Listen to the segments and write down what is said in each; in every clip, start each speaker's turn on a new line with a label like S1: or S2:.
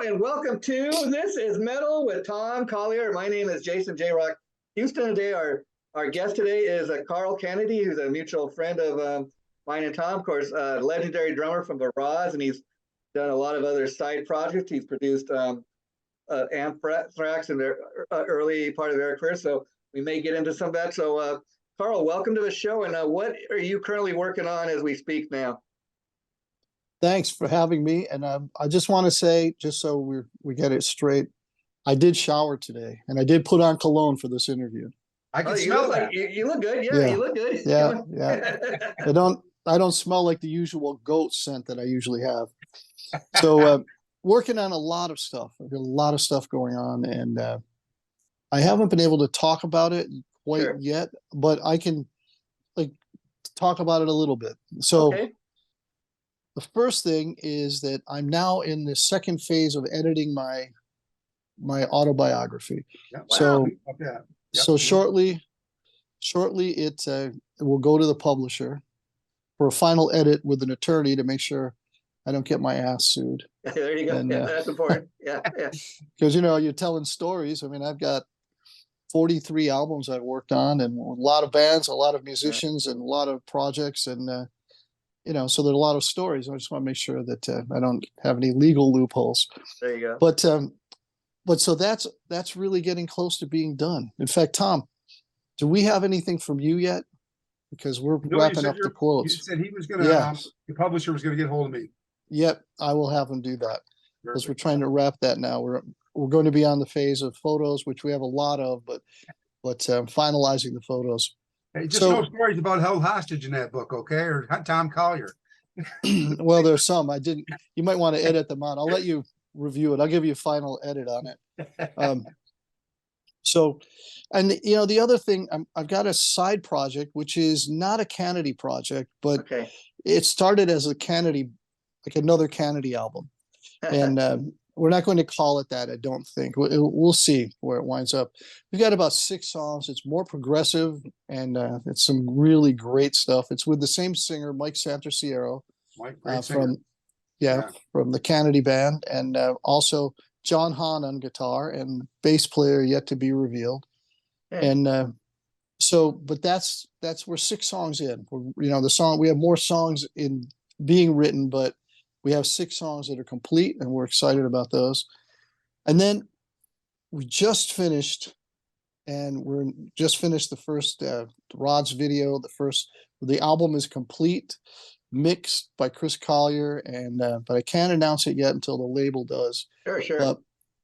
S1: and welcome to This is Metal with Tom Collier. My name is Jason J. Rock Houston. Today, our guest today is Carl Canedy, who's a mutual friend of mine and Tom, of course, legendary drummer from the Roz, and he's done a lot of other side projects. He's produced Anthrax in their early part of their career, so we may get into some of that. So, Carl, welcome to the show, and what are you currently working on as we speak now?
S2: Thanks for having me. And I just want to say, just so we get it straight, I did shower today, and I did put on cologne for this interview.
S3: I can smell that.
S1: Like, you look good. Yeah, you look good.
S2: Yeah, yeah. I don't smell like the usual goat scent that I usually have. So working on a lot of stuff. I've got a lot of stuff going on, and I haven't been able to talk about it quite yet, but I can talk about it a little bit. So.
S1: Okay.
S2: The first thing is that I'm now in the second phase of editing my autobiography.
S3: Yep.
S2: So,
S3: Yep.
S2: so shortly it will go to the publisher for a final edit with an attorney to make sure I don't get my ass sued.
S1: There you go.
S2: And,
S1: that's important. Yeah.
S2: Because you're telling stories. I mean, I've got 43 albums I've worked on, and a lot of bands, a lot of musicians, and a lot of projects, and so there are a lot of stories. I just want to make sure that I don't have any legal loopholes.
S1: There you go.
S2: But so that's really getting close to being done. In fact, Tom, do we have anything from you yet? Because we're wrapping up the quotes.
S3: You said he was going to, the publisher was going to get hold of me.
S2: Yep, I will have him do that because we're trying to wrap that now. We're going to be on the phase of photos, which we have a lot of, but finalizing the photos.
S3: Hey, just no stories about held hostage in that book, okay? Or Tom Collier.
S2: Well, there's some. You might want to edit them out. I'll let you review it. I'll give you a final edit on it. The other thing, I've got a side project, which is not a Canedy project, but it started as a Canedy, like another Canedy album. And we're not going to call it that, I don't think. We'll see where it winds up. We've got about 6 songs. It's more progressive, and it's some really great stuff. It's with the same singer, Mike Santerciero, from the Canedy band, and also John Hahn on guitar and bass player yet to be revealed. And but that's we're 6 songs in. The song, we have more songs in being written, but we have 6 songs that are complete, and we're excited about those. And then we just finished, the first Rod's video. The album is complete, mixed by Chris Collier, and but I can't announce it yet until the label does.
S1: Sure.
S2: But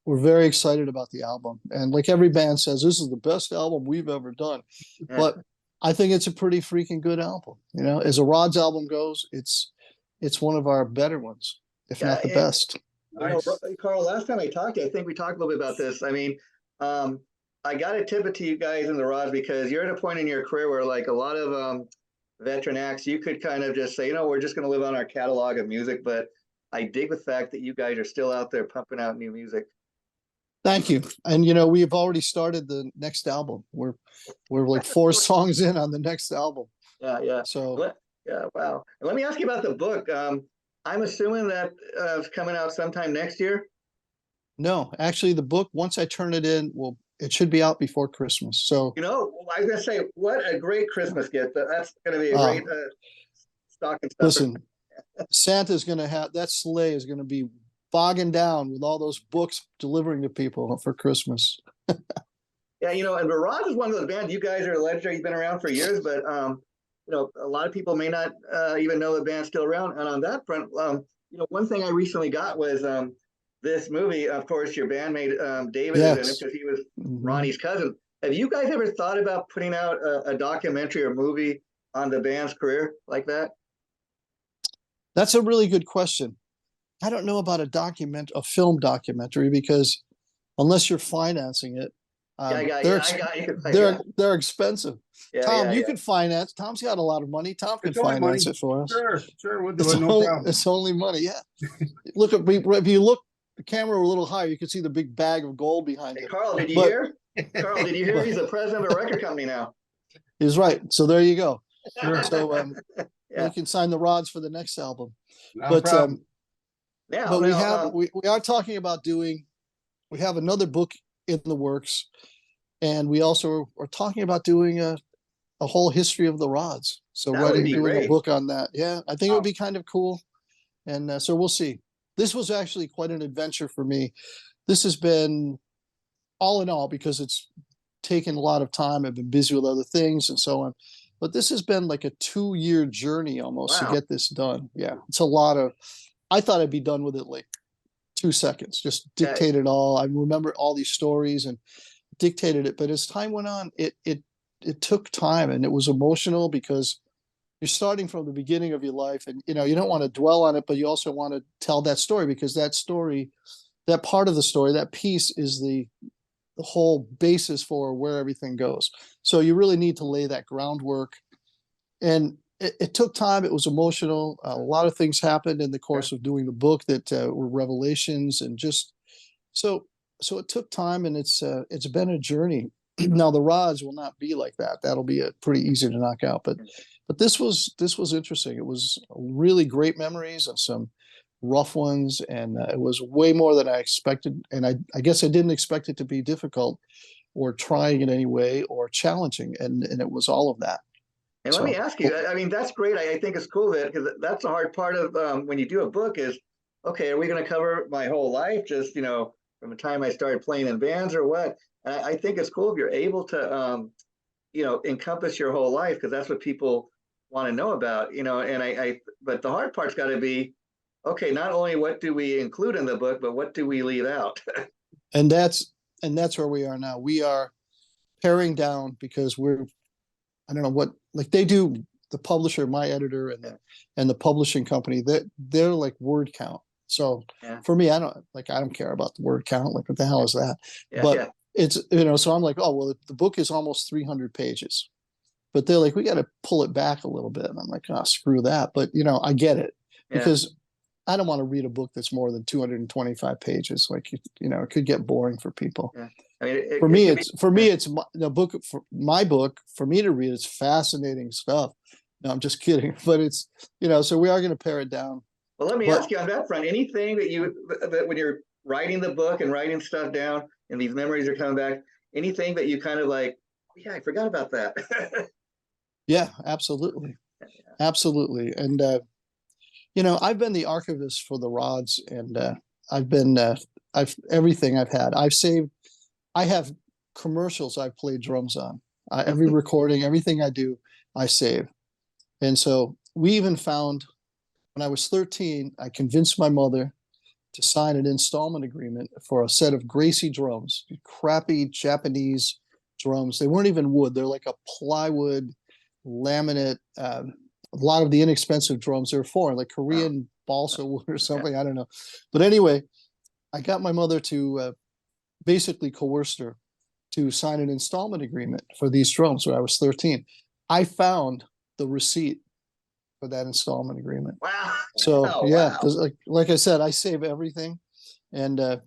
S2: we're very excited about the album, and like every band says, this is the best album we've ever done. But I think it's a pretty freaking good album. As a Rod's album goes, it's one of our better ones, if not the best.
S1: Nice. Carl, last time I talked to you, I think we talked a little bit about this. I mean, I got to tip it to you guys in the Roz, because you're at a point in your career where, like a lot of veteran acts, you could kind of just say, we're just going to live on our catalog of music. But I dig the fact that you guys are still out there pumping out new music.
S2: Thank you. And we've already started the next album. We're like 4 songs in on the next album.
S1: Yeah.
S2: So.
S1: Yeah, wow. And let me ask you about the book. I'm assuming that it's coming out sometime next year?
S2: No, actually, the book, once I turn it in, it should be out before Christmas. So,
S1: I was going to say, what a great Christmas gift. That's going to be a great stocking stuffer.
S2: Listen, Santa's going to have, that sleigh is going to be bogging down with all those books delivering to people for Christmas.
S1: Yeah, and Roz is one of those bands. You guys are legendary. You've been around for years, but a lot of people may not even know the band's still around. And on that front, one thing I recently got was this movie. Of course, your bandmate David is in it because he was Ronnie's cousin. Have you guys ever thought about putting out a documentary or movie on the band's career like that?
S2: That's a really good question. I don't know about a film documentary, because unless you're financing it, they're expensive.
S1: Yeah,
S2: Tom, you can finance. Tom's got a lot of money. Tom can finance it for us.
S3: Sure. We'll do it. No problem.
S2: It's only money. Yeah. If you look the camera a little higher, you can see the big bag of gold behind it.
S1: Carl, did you hear? Carl, did you hear? He's the president of a record company now.
S2: He's right. So there you go.
S3: Sure.
S2: So you can sign the rods for the next album.
S3: No problem.
S1: Now,
S2: but we
S1: now,
S2: have we are talking about doing. We have another book in the works, and we also are talking about doing a whole history of the rods. So
S1: that would
S2: writing,
S1: be
S2: doing a
S1: great.
S2: book on that. Yeah, I think it would
S1: Wow.
S2: be kind of cool. And so we'll see. This was actually quite an adventure for me. This has been all in all, because it's taken a lot of time. I've been busy with other things and so on. But this has been like a 2-year journey almost to
S1: Wow.
S2: get this done. Yeah, it's a lot of, I thought I'd be done with it like 2 seconds, just dictate it all. I remember all these stories and dictated it. But as time went on, it took time, and it was emotional because you're starting from the beginning of your life, and you don't want to dwell on it, but you also want to tell that story, because that story, that part of the story, that piece is the whole basis for where everything goes. So you really need to lay that groundwork. And it took time. It was emotional. A lot of things happened in the course of doing the book that were revelations, and just so it took time, and it's been a journey. Now the rods will not be like that. That'll be pretty easy to knock out. But this was interesting. It was really great memories and some rough ones, and it was way more than I expected. And I guess I didn't expect it to be difficult or trying in any way or challenging, and it was all of that.
S1: And let me
S2: So
S1: ask you, I mean, that's great. I think it's cool that, because that's the hard part of when you do a book is, okay, are we going to cover my whole life? Just, from the time I started playing in bands or what? And I think it's cool if you're able to, encompass your whole life, because that's what people want to know about, and but the hard part's got to be, okay, not only what do we include in the book, but what do we leave out?
S2: and that's where we are now. We are paring down, because I don't know what, like they do, the publisher, my editor, and the publishing company, they're like word count. So
S1: Yeah.
S2: for me, I don't care about the word count. Like, what the hell is that?
S1: Yeah,
S2: But
S1: yeah.
S2: it's, so I'm like, oh, well, the book is almost 300 pages, but they're like, we got to pull it back a little bit. And I'm like, oh, screw that. But I get it,
S1: Yeah.
S2: because I don't want to read a book that's more than 225 pages. Like, it could get boring for people.
S1: Yeah. I mean,
S2: For me, it's the book, for my book, for me to read. It's fascinating stuff. No, I'm just kidding. But it's, so we are going to pare it down.
S1: well, let me
S2: But
S1: ask you on that front, anything that when you're writing the book and writing stuff down and these memories are coming back, anything that you kind of like, oh, yeah, I forgot about that.
S2: yeah, absolutely. Absolutely. And, I've been the archivist for the rods, and I've been, everything I've had, I've saved. I have commercials I've played drums on. Every recording, everything I do, I save. And so we even found, when I was 13, I convinced my mother to sign an installment agreement for a set of Gracie drums, crappy Japanese drums. They weren't even wood. They're like a plywood laminate. A lot of the inexpensive drums are foreign, like Korean balsa wood or something. I don't know. But anyway, I got my mother to basically coerced her to sign an installment agreement for these drums when I was 13. I found the receipt for that installment agreement.
S1: Wow.
S2: So
S1: Oh,
S2: yeah,
S1: wow.
S2: because like I said, I save everything. And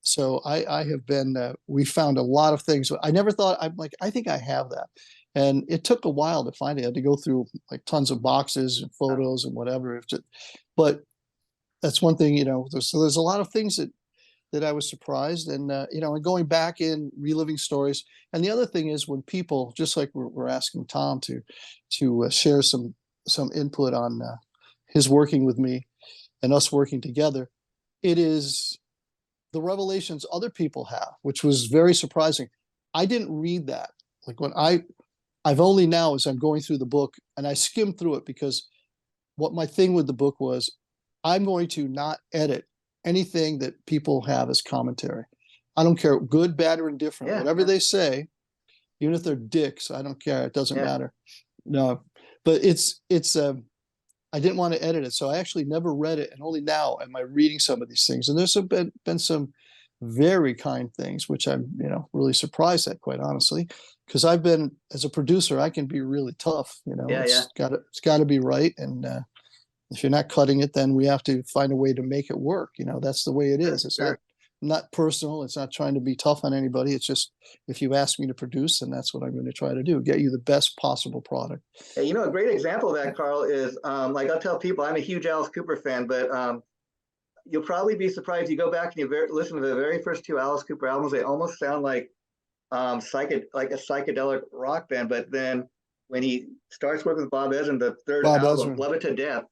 S2: so I have been, we found a lot of things. I never thought, I'm like, I think I have that. And it took a while to find it. I had to go through like tons of boxes and photos and whatever. But that's one thing, so there's a lot of things that I was surprised, and and going back in reliving stories. And the other thing is, when people, just like we're asking Tom to share some input on his working with me and us working together, it is the revelations other people have, which was very surprising. I didn't read that. Like, when I've only now, as I'm going through the book, and I skimmed through it, because what my thing with the book was, I'm going to not edit anything that people have as commentary. I don't care, good, bad, or indifferent.
S1: Yeah,
S2: Whatever
S1: yeah.
S2: they say, even if they're dicks, I don't care. It doesn't
S1: Yeah.
S2: matter. No, but it's I didn't want to edit it, so I actually never read it, and only now am I reading some of these things. And there's been some very kind things, which I'm really surprised at, quite honestly, because I've been, as a producer, I can be really tough.
S1: Yeah,
S2: It's got to be right, and if you're not cutting it, then we have to find a way to make it work. That's the way it is. It's not personal. It's not trying to be tough on anybody. It's just, if you ask me to produce, then that's what I'm going to try to do, get you the best possible product.
S1: Hey, a great example of that, Carl, is like I'll tell people, I'm a huge Alice Cooper fan, but you'll probably be surprised. You go back and listen to the very first two Alice Cooper albums. They almost sound like like a psychedelic rock band. But then when he starts working with Bob Ezrin, the third
S2: Bob
S1: album,
S2: Ezrin.
S1: Love It to Death,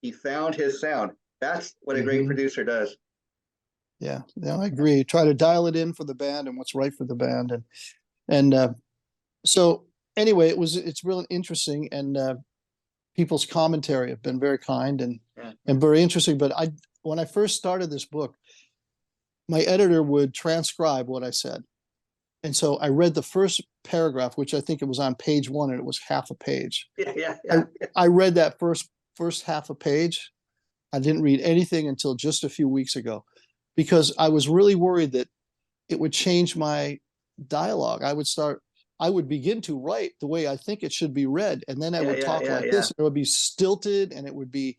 S1: he found his sound. That's what a great producer does.
S2: Yeah, I agree. Try to dial it in for the band and what's right for the band, and so anyway, it's really interesting, and people's commentary have been very kind and very interesting. But when I first started this book, my editor would transcribe what I said, and so I read the first paragraph, which I think it was on page 1, and it was half a page.
S1: Yeah.
S2: I read that first half a page. I didn't read anything until just a few weeks ago, because I was really worried that it would change my dialogue. I would begin to write the way I think it should be read, and then I would talk like this. And it would be stilted, and it would be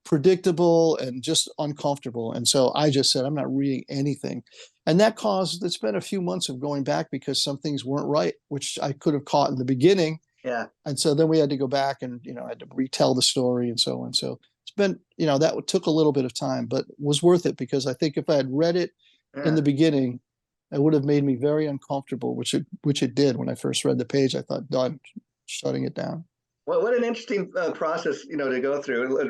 S2: predictable and just uncomfortable. And so I just said, I'm not reading anything. And it's been a few months of going back because some things weren't right, which I could have caught in the beginning.
S1: Yeah.
S2: And so then we had to go back and, I had to retell the story and so on. So it's been, that took a little bit of time, but was worth it, because I think if I had read it in the beginning, it would have made me very uncomfortable, which it did. When I first read the page, I thought, done, shutting it down.
S1: Well, what an interesting process, to go through and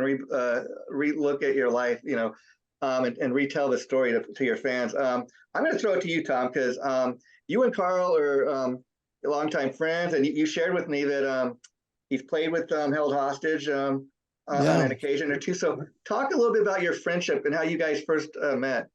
S1: re-look at your life, and retell the story to your fans. I'm going to throw it to you, Tom, because you and Carl are longtime friends, and you shared with me that he's played with Held Hostage on an occasion or two. So talk a little bit about your friendship and how you guys first met.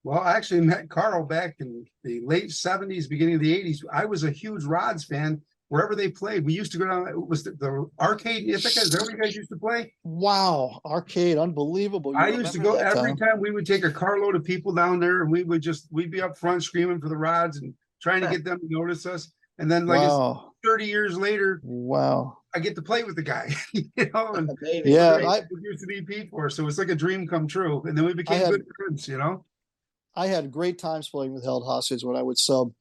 S3: Well, I actually met Carl back in the late 70s, beginning of the 80s. I was a huge Rods fan. Wherever they played, we used to go down. It was the arcade in Ithaca. Is that where you guys used to play?
S2: Wow, arcade, unbelievable!
S3: I used to go every time. We would take a carload of people down there, and we'd be up front screaming for the Rods and trying to get them to notice us. And then, like 30 years later, I get to play with the guy. And
S2: I
S3: used to be Pete for us, so it's like a dream come true. And then we became good friends.
S2: I had great times playing with Held Hostage when I would sub.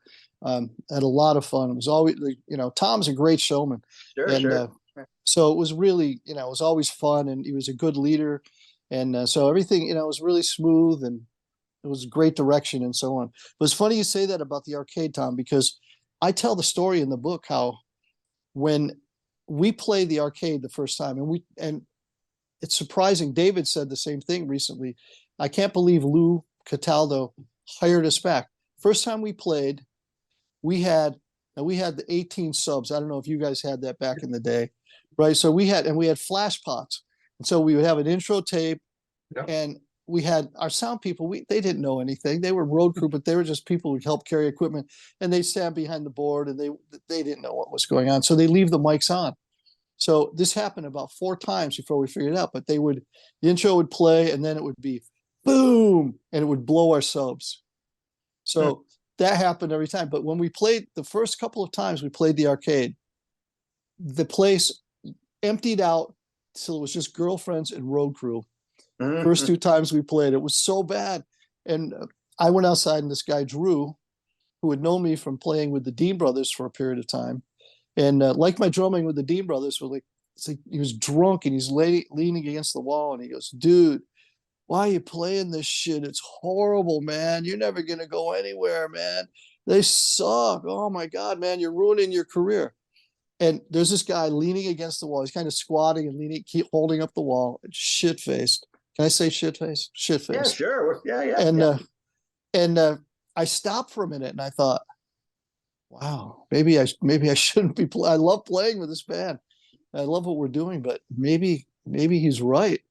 S2: Had a lot of fun. It was always, Tom's a great showman.
S1: Sure.
S2: So it was really, it was always fun, and he was a good leader. And so everything, was really smooth, and it was great direction and so on. It was funny you say that about the arcade, Tom, because I tell the story in the book how when we played the arcade the first time, and it's surprising, David said the same thing recently. I can't believe Lou Cataldo hired us back. First time we played, we had the 18 subs. I don't know if you guys had that back in the day, right? So we had flash pots. And so we would have an intro tape, and we had our sound people. They didn't know anything. They were road crew, but they were just people who helped carry equipment, and they stand behind the board, and they didn't know what was going on. So they leave the mics on. So this happened about 4 times before we figured it out, but the intro would play, and then it would be boom, and it would blow our subs. So that happened every time. But when we played the first couple of times we played the arcade, the place emptied out till it was just girlfriends and road crew. First 2 times we played, it was so bad. And I went outside, and this guy, Drew, who had known me from playing with the Dean Brothers for a period of time, and like my drumming with the Dean Brothers, it's like he was drunk, and he's leaning against the wall, and he goes, dude, why are you playing this shit? It's horrible, man. You're never going to go anywhere, man. They suck. Oh my God, man, you're ruining your career. And there's this guy leaning against the wall. He's kind of squatting and leaning, keep holding up the wall, shit-faced. Can I say shit-faced? Shit-faced.
S1: Yeah, sure. Yeah.
S2: And I stopped for a minute, and I thought, wow, maybe I shouldn't be I love playing with this band. I love what we're doing, but maybe he's right.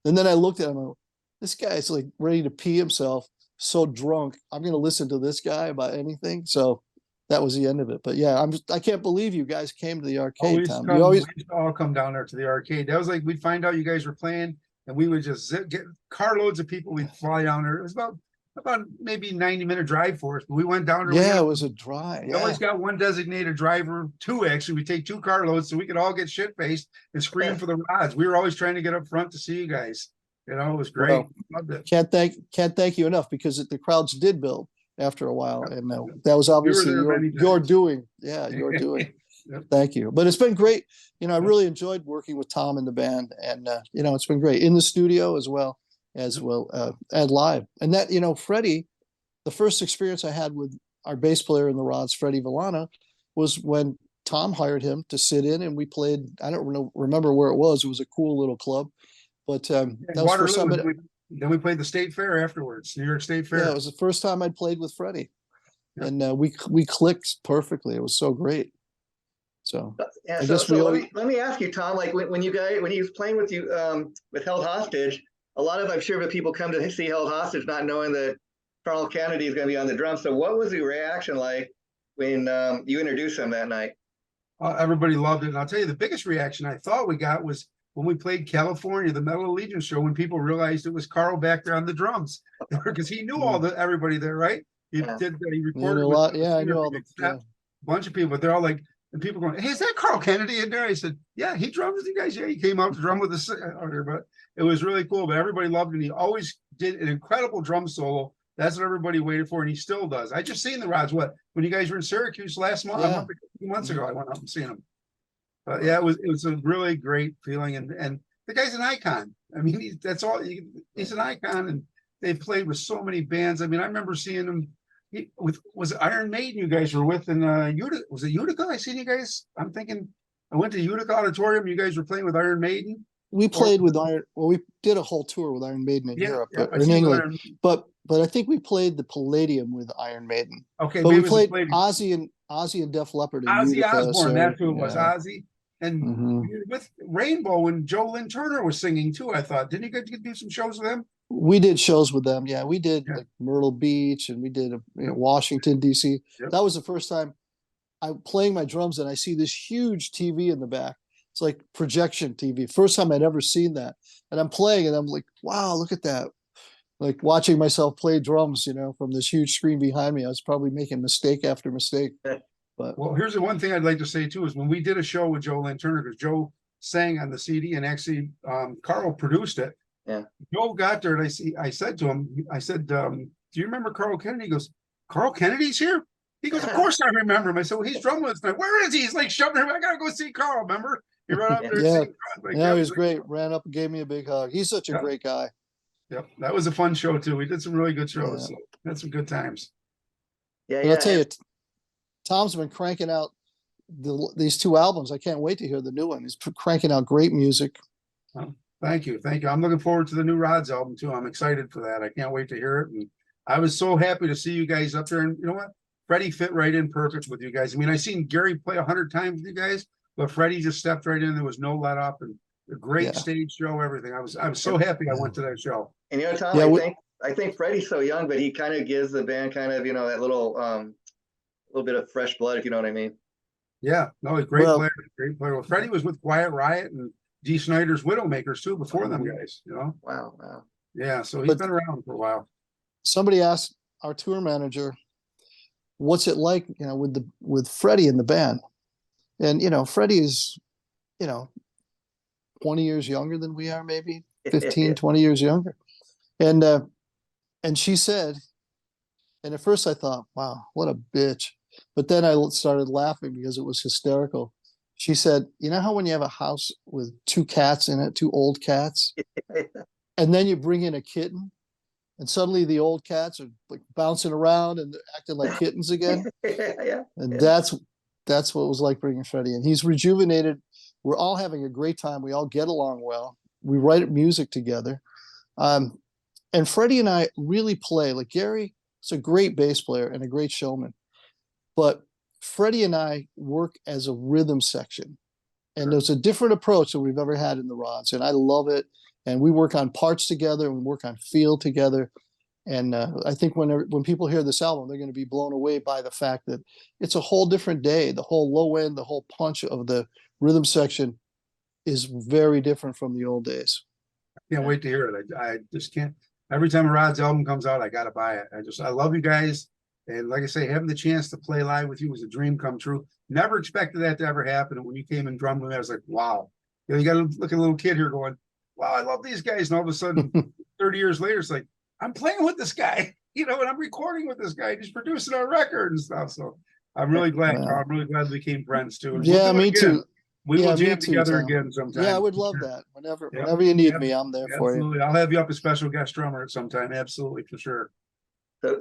S2: And then I looked at him, this guy's like ready to pee himself, so drunk. I'm going to listen to this guy about anything. So that was the end of it. But yeah, I can't believe you guys came to the arcade, Tom.
S3: We used to all come down there to the arcade. That was like, we'd find out you guys were playing, and we would just get carloads of people. We'd fly down there. It was about maybe 90-minute drive for us, but we went down there.
S2: Yeah, it was a drive.
S3: We always got one designated driver, 2 actually. We take 2 carloads so we could all get shit-faced and scream for the Rods. We were always trying to get up front to see you guys. It was great.
S2: Well,
S3: loved it.
S2: Can't thank you enough, because the crowds did build after a while, and that was obviously your doing. Yeah, your doing. Thank you. But it's been great. I really enjoyed working with Tom and the band, and it's been great in the studio as well. as well, and live. And that, Freddie, the first experience I had with our bass player in the Rods, Freddie Villana, was when Tom hired him to sit in, and we played. I don't remember where it was. It was a cool little club, but that was the first time.
S3: Then we played the State Fair afterwards, New York State Fair.
S2: Yeah, it was the first time I'd played with Freddie, and we clicked perfectly. It was so great. So
S1: yeah, let me ask you, Tom. Like when he was playing with you with Held Hostage, a lot of, I'm sure, the people come to see Held Hostage not knowing that Carl Canedy is going to be on the drums. So what was the reaction like when you introduced him that night?
S3: Everybody loved it. And I'll tell you, the biggest reaction I thought we got was when we played California, the Metal Allegiance show, when people realized it was Carl back there on the drums, because he knew everybody there, right? He recorded
S2: a lot. Yeah, I knew all
S3: a bunch of people, but they're all like, and people going, "Hey, is that Carl Canedy in there?" I said, "Yeah, he drums with you guys. Yeah, he came out to drum with us." But it was really cool. But everybody loved it. And he always did an incredible drum solo. That's what everybody waited for, and he still does. I just seen the Rods. When you guys were in Syracuse last month, a few months ago, I went up and seen him. But yeah, it was a really great feeling, and the guy's an icon. I mean, he's an icon, and they've played with so many bands. I mean, I remember seeing him was Iron Maiden. You guys were with in Utica. Was it Utica? I seen you guys. I'm thinking I went to Utica Auditorium. You guys were playing with Iron Maiden.
S2: We played with Iron. Well, we did a whole tour with Iron Maiden in Europe, in England. But I think we played the Palladium with Iron Maiden.
S3: Okay,
S2: but we played Ozzy and Def Leppard.
S3: Ozzy Osbourne. That's who it was. Ozzy. And with Rainbow, when Joe Lynn Turner was singing too, I thought, didn't you get to do some shows with him?
S2: We did shows with them. Yeah, we did like Myrtle Beach, and we did Washington D.C. That was the first time I'm playing my drums, and I see this huge TV in the back. It's like projection TV. First time I'd ever seen that, and I'm playing, and I'm like, wow, look at that! Like watching myself play drums, from this huge screen behind me. I was probably making mistake after mistake. But
S3: well, here's the one thing I'd like to say too is when we did a show with Joe Lynn Turner, because Joe sang on the CD and actually Carl produced it.
S1: Yeah.
S3: Joe got there and I said to him, do you remember Carl Kennedy? He goes, Carl Kennedy's here? He goes, of course I remember him. I said, well, he's drumming with us tonight. Where is he? He's like shoving him. I gotta go see Carl, remember? He ran up there.
S2: He was great. Ran up and gave me a big hug. He's such a great guy.
S3: Yep. That was a fun show too. We did some really good shows. So had some good times.
S2: Yeah. I'll tell you, Tom's been cranking out these two albums. I can't wait to hear the new one. He's cranking out great music.
S3: Thank you. I'm looking forward to the new Rods album too. I'm excited for that. I can't wait to hear it. And I was so happy to see you guys up there. And you know what? Freddie fit right in perfect with you guys. I mean, I seen Gary play 100 times with you guys, but Freddie just stepped right in. There was no let up, and a great stage show, everying. I was so happy I went to that show.
S1: And Tom, I think Freddie's so young, but he kind of gives the band kind of, that little bit of fresh blood, if you know what I mean.
S3: Yeah, no, he's a great player. Great player. Well, Freddie was with Quiet Riot and Dee Snider's Widowmakers too before them guys.
S1: Wow.
S3: Yeah, so he's been around for a while.
S2: Somebody asked our tour manager, "What's it like, with Freddie in the band?" And Freddie is, 20 years younger than we are, maybe 15, 20 years younger. And she said, and at first I thought, wow, what a bitch. But then I started laughing because it was hysterical. She said, you know how when you have a house with two cats in it, two old cats, and then you bring in a kitten, and suddenly the old cats are like bouncing around and acting like kittens again? And that's what it was like bringing Freddie in. He's rejuvenated. We're all having a great time. We all get along well. We write music together. And Freddie and I really play. Like Gary is a great bass player and a great showman. But Freddie and I work as a rhythm section. And there's a different approach than we've ever had in the Rods. And I love it. And we work on parts together and we work on feel together. And I think when people hear this album, they're going to be blown away by the fact that it's a whole different day. The whole low end, the whole punch of the rhythm section is very different from the old days.
S3: I can't wait to hear it. I just can't. Every time a Rod's album comes out, I got to buy it. I love you guys. And like I say, having the chance to play live with you was a dream come true. Never expected that to ever happen. And when you came and drummed with me, I was like, wow. You got to look at a little kid here going, wow, I love these guys. And all of a sudden, 30 years later, it's like, I'm playing with this guy, and I'm recording with this guy. He's producing our record and stuff. So I'm really glad. I'm really glad we became friends too.
S2: Yeah, me too.
S3: We will
S2: Yeah, me
S3: jam
S2: too,
S3: together
S2: Tom.
S3: again sometime.
S2: Yeah, I would
S3: for
S2: love
S3: sure.
S2: that. Whenever,
S3: Yep,
S2: whenever you need
S3: yep,
S2: me, I'm there for you.
S3: absolutely. I'll have you up as special guest drummer at some time. Absolutely, for sure.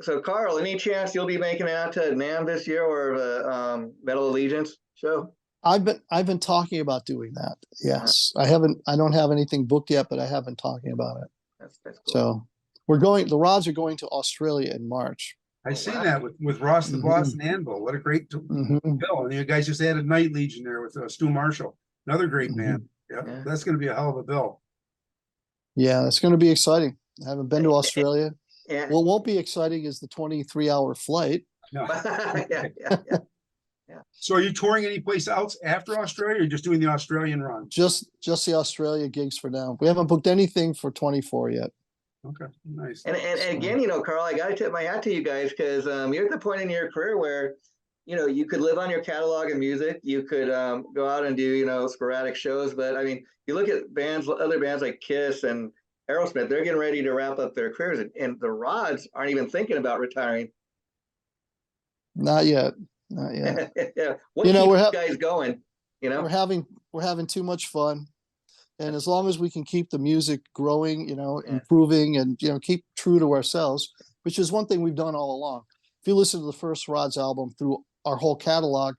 S1: So Carl, any chance you'll be making it out to NAMM this year or the Medal of Allegiance show?
S2: I've been talking about doing that. Yes. I don't have anything booked yet, but I have been talking about it.
S1: That's cool.
S2: So the Rods are going to Australia in March.
S3: I seen that with Ross the Boss
S2: Mhm.
S3: and Anvil. What a great
S2: Mhm.
S3: bill. And you guys just added Night Legion there with Stu Marshall. Another great
S2: Mhm.
S3: band. Yep.
S1: Yeah.
S3: That's going to be a hell of a bill.
S2: Yeah, it's going to be exciting. I haven't been to Australia.
S1: Yeah.
S2: What won't be exciting is the 23-hour flight.
S3: No.
S1: yeah.
S3: So are you touring any place else after Australia, or you're just doing the Australian run?
S2: Just the Australia gigs for now. We haven't booked anything for 24 yet.
S3: Okay, nice.
S1: And again, Carl, I got to tip my hat to you guys because you're at the point in your career where, you could live on your catalog of music. You could go out and do, sporadic shows. But I mean, you look at other bands like Kiss and Aerosmith, they're getting ready to wrap up their careers. And the Rods aren't even thinking about retiring.
S2: Not yet. Not yet.
S1: Yeah. What keeps you guys going?
S2: We're having too much fun. And as long as we can keep the music growing, improving and, keep true to ourselves, which is one thing we've done all along. If you listen to the first Rods album through our whole catalog,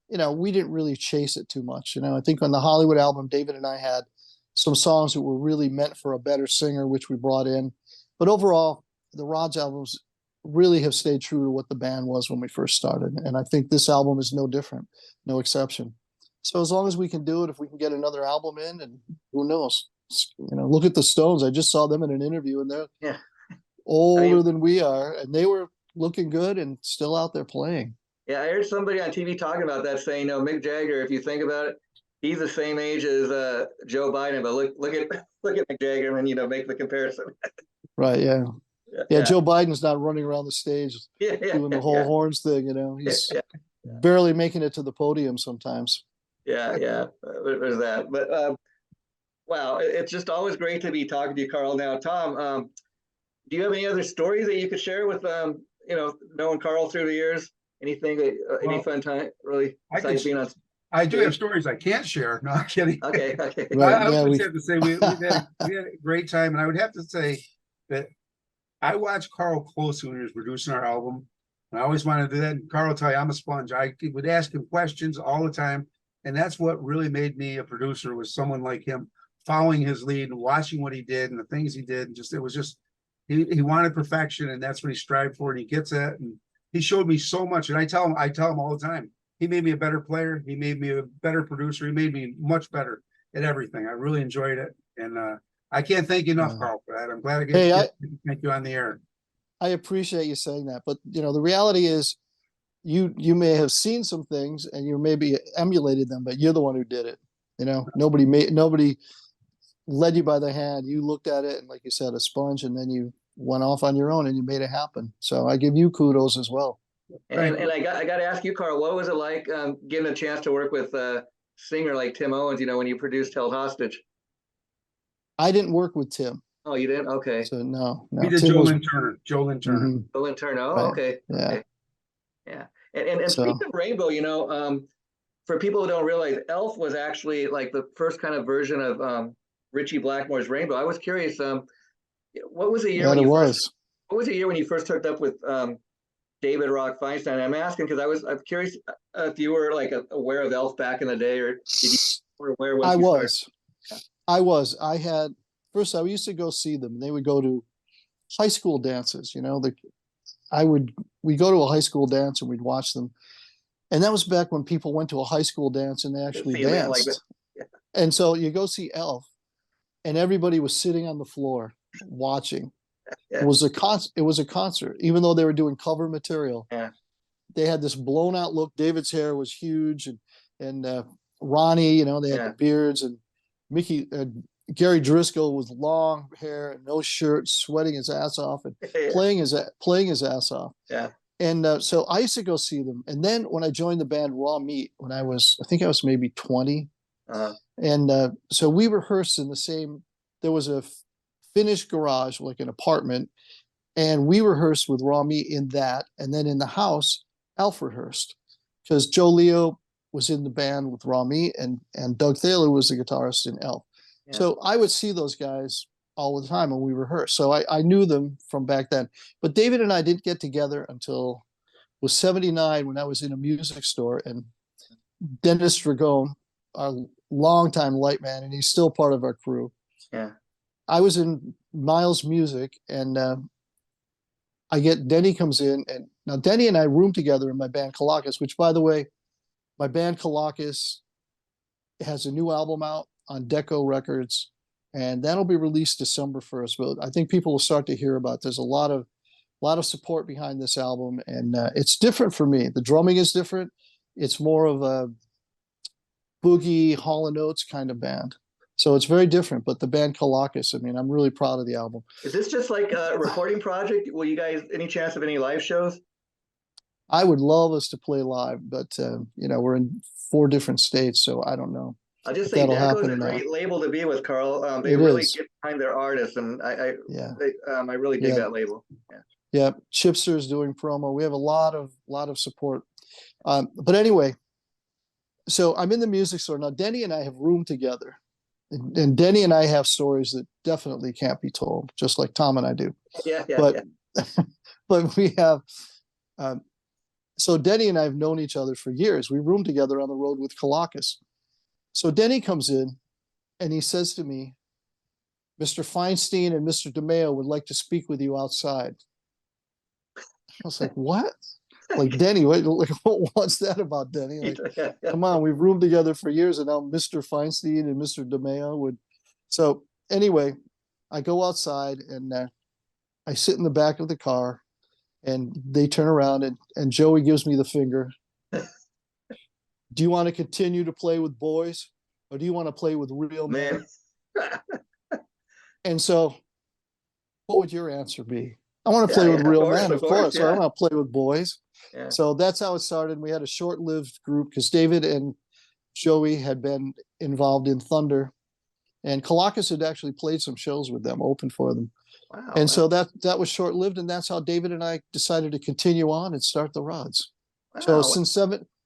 S2: we didn't really chase it too much. I think on the Hollywood album, David and I had some songs that were really meant for a better singer, which we brought in. But overall, the Rods albums really have stayed true to what the band was when we first started. And I think this album is no different, no exception. So as long as we can do it, if we can get another album in, and who knows, look at the Stones. I just saw them in an interview, and they're older than we are, and they were looking good and still out there playing. Yeah,
S1: I heard somebody on TV talking about that, saying, Mick Jagger, if you think about it, he's the same age as Joe Biden, but look at Mick Jagger and make the comparison.
S2: Right? Yeah. Joe Biden's not running around the stage doing the whole horns thing. He's barely making it to the podium sometimes.
S1: Yeah, there's that. But wow, it's just always great to be talking to you, Carl. Now, Tom, do you have any other stories that you could share with knowing Carl through the years? Anything, any fun time, really?
S3: I do have stories I can't share. No, I'm kidding.
S1: Okay.
S3: Right, I would have to say we had a great time, and I would have to say that I watched Carl closely when he was producing our album. And I always wanted to do that. And Carl will tell you, I'm a sponge. I would ask him questions all the time. And that's what really made me a producer, was someone like him, following his lead and watching what he did and the things he did. And it was just, he wanted perfection, and that's what he strived for, and he gets it. And he showed me so much. And I tell him all the time, he made me a better player. He made me a better producer. He made me much better at everything. I really enjoyed it. And I can't thank you enough, Carl, for that. I'm glad I get to thank you on the air.
S2: I appreciate you saying that. But, the reality is, you may have seen some things and you maybe emulated them, but you're the one who did it. Nobody led you by the hand. You looked at it and, like you said, a sponge, and then you went off on your own and you made it happen. So I give you kudos as well.
S1: And I got to ask you, Carl, what was it like getting a chance to work with a singer like Tim Owens, when you produced Held Hostage?
S2: I didn't work with Tim.
S1: Oh, you didn't? Okay.
S2: So no.
S3: We did Joe Lynn Turner. Joe Lynn Turner.
S2: Mm-hmm.
S1: Joe Lynn Turner. Oh, right. Okay.
S2: Yeah.
S1: Okay. Yeah. And speaking of Rainbow, for people who don't realize, Elf was actually like the first kind of version of Ritchie Blackmore's Rainbow. I was curious, what was the year when you first hooked up with David Rock Feinstein? I'm asking because I'm curious if you were like aware of Elf back in the day, or did you were aware when
S2: I
S1: you
S2: was.
S1: Started?
S2: I was. I used to go see them. They would go to high school dances. We'd go to a high school dance and we'd watch them. And that was back when people went to a high school dance and they actually danced. And so you go see Elf, and everybody was sitting on the floor watching. It was a concert, even though they were doing cover material.
S1: Yeah.
S2: They had this blown out look. David's hair was huge, and Ronnie, they had the beards, and Gary Driscoll with long hair and no shirt, sweating his ass off and playing his ass off.
S1: Yeah.
S2: And so I used to go see them. And then when I joined the band Raw Meat, I think I was maybe 20. And so we rehearsed in the same, there was a finished garage, like an apartment. And we rehearsed with Raw Meat in that. And then in the house, Elf rehearsed. Because Joe Leo was in the band with Rami, and Doug Thaler was the guitarist in Elf.
S1: Yeah.
S2: So I would see those guys all the time when we rehearsed. So I knew them from back then. But David and I didn't get together until it was 79 when I was in a music store, and Dennis Dragone, our longtime light man, and he's still part of our crew.
S1: Yeah.
S2: I was in Miles Music, and Denny comes in, and now Denny and I room together in my band Colossus, which, by the way, my band Colossus has a new album out on Deco Records, and that'll be released December 1st. But I think people will start to hear about. There's a lot of support behind this album, and it's different for me. The drumming is different. It's more of a boogie Hall and Oates kind of band. So it's very different, but the band Colossus, I mean, I'm really proud of the album.
S1: Is this just like a recording project? Will you guys, any chance of any live shows?
S2: I would love us to play live, but we're in 4 different states, so I don't know.
S1: I'll just say Deco is a great label to be with, Carl. They really get behind their artists, and I really dig that label.
S2: Yeah, Chipster's doing promo. We have a lot of support. But anyway, so I'm in the music store now. Denny and I have roomed together. And Denny and I have stories that definitely can't be told, just like Tom and I do. But we have, so Denny and I have known each other for years. We roomed together on the road with Colossus. So Denny comes in and he says to me, Mr. Feinstein and Mr. DeMeo would like to speak with you outside. I was like, what? Like, Denny, what's that about, Denny? Like, come on, we've roomed together for years, and now Mr. Feinstein and Mr. DeMeo would. So anyway, I go outside and I sit in the back of the car, and they turn around and Joey gives me the finger. Do you want to continue to play with boys, or do you want to play with real men? And so, what would your answer be? I want to play with real men, of course. So I want to play with boys. Yeah. So that's how it started. We had a short-lived group because David and Joey had been involved in Thunder, and Colossus had actually played some shows with them, opened for them. Wow, and so that was short-lived, and that's how David and I decided to continue on and start the Rods. Wow. So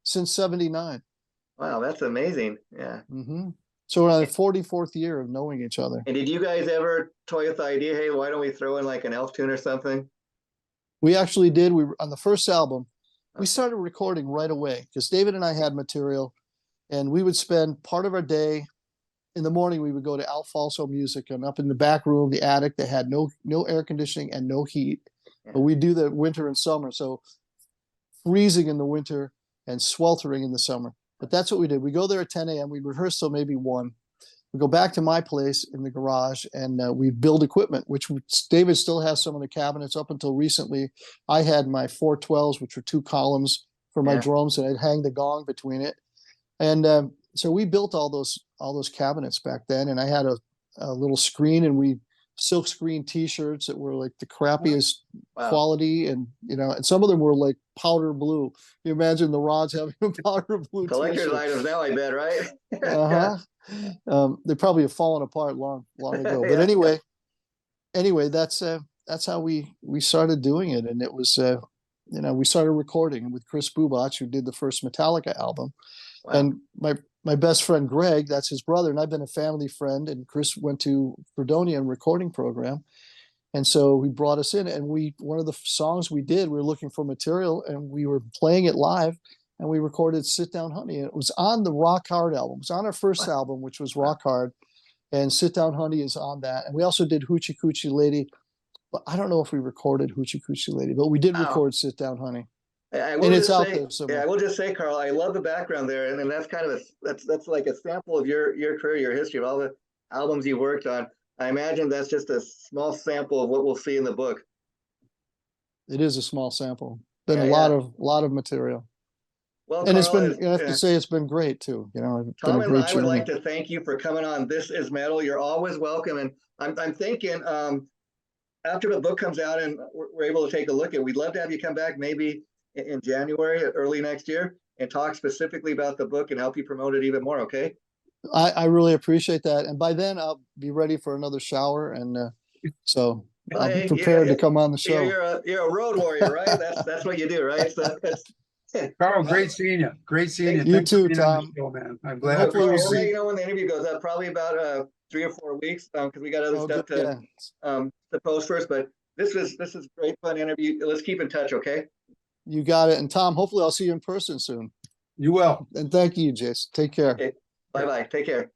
S2: since 79.
S1: Wow, that's amazing. Yeah.
S2: Mm-hmm. So we're on the 44th year of knowing each other.
S1: And did you guys ever toy with the idea, hey, why don't we throw in like an Elf tune or something?
S2: We actually did. On the first album, we started recording right away because David and I had material, and we would spend part of our day in the morning. We would go to Alfonso Music, and up in the back room, the attic, that had no air conditioning and no heat. Yeah. But we do the winter and summer, so freezing in the winter and sweltering in the summer. But that's what we did. We go there at 10 a.m. We rehearse till maybe 1. We go back to my place in the garage, and we build equipment, which David still has some of the cabinets. Up until recently, I had my 412s, which were 2 columns for my drums, and I'd hang the gong between it. And so we built all those cabinets back then. And I had a little screen, and we silk screen T-shirts that were like the crappiest quality, and and some of them were like powder blue. You imagine the Rods having a powder blue
S1: collector's items now, I bet, right?
S2: They probably have fallen apart long ago. But anyway, that's how we started doing it, and it was we started recording with Chris Bubach, who did the first Metallica album. Wow. And my best friend Greg, that's his brother, and I've been a family friend, and Chris went to Fredonia recording program, and so he brought us in, and one of the songs we did, we were looking for material, and we were playing it live, and we recorded Sit Down Honey, and it was on the Rock Hard album. It was on our first album, which was Rock Hard, and Sit Down Honey is on that. And we also did Hoochie Coochie Lady, but I don't know if we recorded Hoochie Coochie Lady, but we did record Sit Down Honey. And it's out there somewhere.
S1: Yeah, I will just say, Carl, I love the background there, and that's kind of that's like a sample of your career, your history of all the albums you worked on. I imagine that's just a small sample of what we'll see in the book.
S2: It is a small sample. Been a lot of material.
S1: Well,
S2: and
S1: Carl,
S2: I have to say, it's been great too.
S1: Tom and I would like to thank you for coming on This Is Metal. You're always welcome, and I'm thinking after the book comes out and we're able to take a look at it, we'd love to have you come back maybe in January, early next year, and talk specifically about the book and help you promote it even more. Okay.
S2: I really appreciate that. And by then I'll be ready for another shower. And so I'll be prepared to come on the show.
S1: You're a road warrior, right? That's what you do, right?
S3: Carl, great seeing you. Great seeing you.
S2: You
S3: Thanks for
S2: too,
S3: being on the
S2: Tom.
S3: show, man. I'm glad.
S2: Hopefully we'll
S1: We'll let
S2: see.
S1: you know when the interview goes up, probably about 3 or 4 weeks, because we got other
S2: Oh,
S1: stuff
S2: good.
S1: to post first. But this is great fun interview. Let's keep in touch, okay?
S2: You got it. And Tom, hopefully I'll see you in person soon.
S3: You will.
S2: And thank you, Jace. Take care.
S1: Okay. Bye-bye. Take care.